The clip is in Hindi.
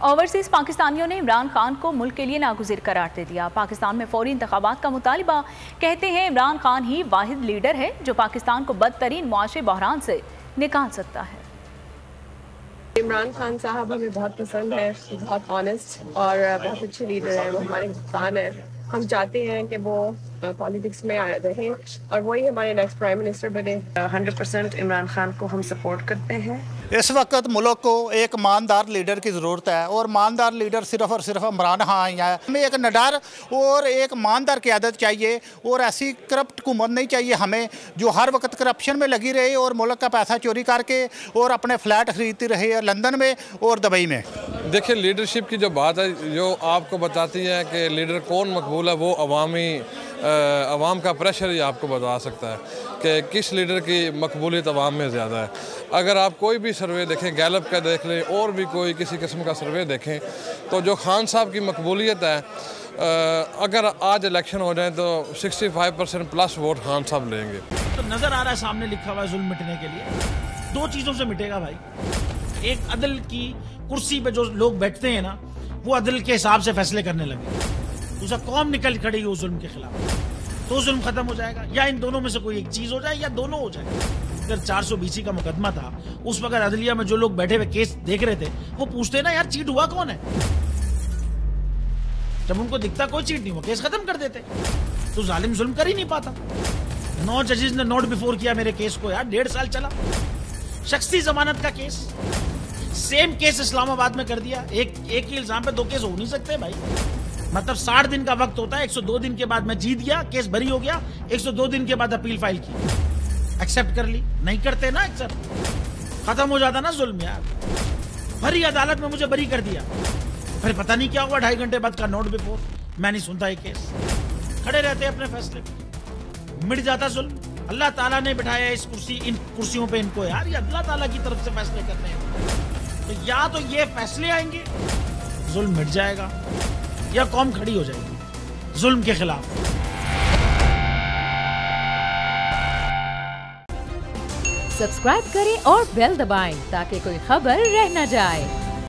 ओवरसीज पाकिस्तानियों ने इमरान खान को मुल्क के लिए नागुज़िर करार दे दिया। पाकिस्तान में फौरी इंतखाबात का मुतालिबा। कहते हैं इमरान खान ही वाहिद लीडर है जो पाकिस्तान को बदतरीन मुआशरे बहरान से निकाल सकता है। इमरान खान साहब हमें बहुत पसंद है, बहुत ऑनेस्ट और बहुत अच्छे लीडर हैं। वो हमारे हिंदुस्तान है। हम चाहते हैं कि वो पॉलिटिक्स में रहें और वही हमारे नेक्स्ट प्राइम मिनिस्टर बने। 100% इमरान खान को हम सपोर्ट करते हैं। इस वक्त मुल्क को एक ईमानदार लीडर की ज़रूरत है और ईमानदार लीडर सिर्फ और सिर्फ इमरान खान ही है। हमें एक निडर और एक ईमानदार क़यादत चाहिए और ऐसी करप्ट हुकूमत नहीं चाहिए हमें जो हर वक्त करप्शन में लगी रहे और मुल्क का पैसा चोरी करके और अपने फ्लैट खरीदती रही लंदन में और दुबई में। देखिए, लीडरशिप की जो बात है जो आपको बताती है कि लीडर कौन मकबूल है, वो अवाम का प्रेशर ही आपको बता सकता है कि किस लीडर की मकबूलियत अवाम में ज़्यादा है। अगर आप कोई भी सर्वे देखें, गैलप का देख लें और भी कोई किसी किस्म का सर्वे देखें, तो जो खान साहब की मकबूलियत है, अगर आज इलेक्शन हो जाए तो 65% प्लस वोट खान साहब लेंगे। तो नज़र आ रहा है सामने लिखा हुआ है जुल्म मिटने के लिए 2 चीज़ों से मिटेगा भाई। एक, अदल की कुर्सी पे जो लोग बैठते हैं ना, वो अदल के हिसाब से फैसले करने लगे। दूसरा, कौम निकल खड़ी हो जुल्म के खिलाफ, तो जुल्म खत्म हो जाएगा। या इन दोनों में से कोई एक चीज हो जाए या दोनों हो जाए। अगर 420 का मुकदमा था, उस वक्त अदलिया में जो लोग बैठे हुए केस देख रहे थे वो पूछते ना, यार चीट हुआ कौन है? जब उनको दिखता कोई चीट नहीं हुआ, केस खत्म कर देते। तो जालिम जुल्म कर ही नहीं पाता। 9 जजेस ने नोट बिफोर किया मेरे केस को, यार 1.5 साल चला। शख्सी जमानत का केस, सेम केस इस्लामाबाद में कर दिया। एक ही इल्जाम पे 2 केस हो नहीं सकते भाई। मतलब 60 दिन का वक्त होता है। 102 दिन के बाद मैं जीत गया, केस बरी हो गया। 102 दिन के बाद अपील फाइल की, एक्सेप्ट कर ली। नहीं करते ना एक्सेप्ट, खत्म हो जाता ना जुल्म यार। भरी अदालत में मुझे बरी कर दिया, फिर पता नहीं क्या हुआ 2.5 घंटे बाद का नोट बिफोर। मैं नहीं सुनता ये केस, खड़े रहते अपने फैसले पे, मिट जाता जुल्म। अल्लाह ताला ने बिठाया इस इन कुर्सियों पे इनको यार, ये अल्लाह ताला की तरफ से फैसले करने हैं। तो या तो ये फैसले आएंगे, जुल्म मिट जाएगा, या कौम खड़ी हो जाएगी जुल्म के खिलाफ। सब्सक्राइब करें और बेल दबाएं ताकि कोई खबर रह न जाए।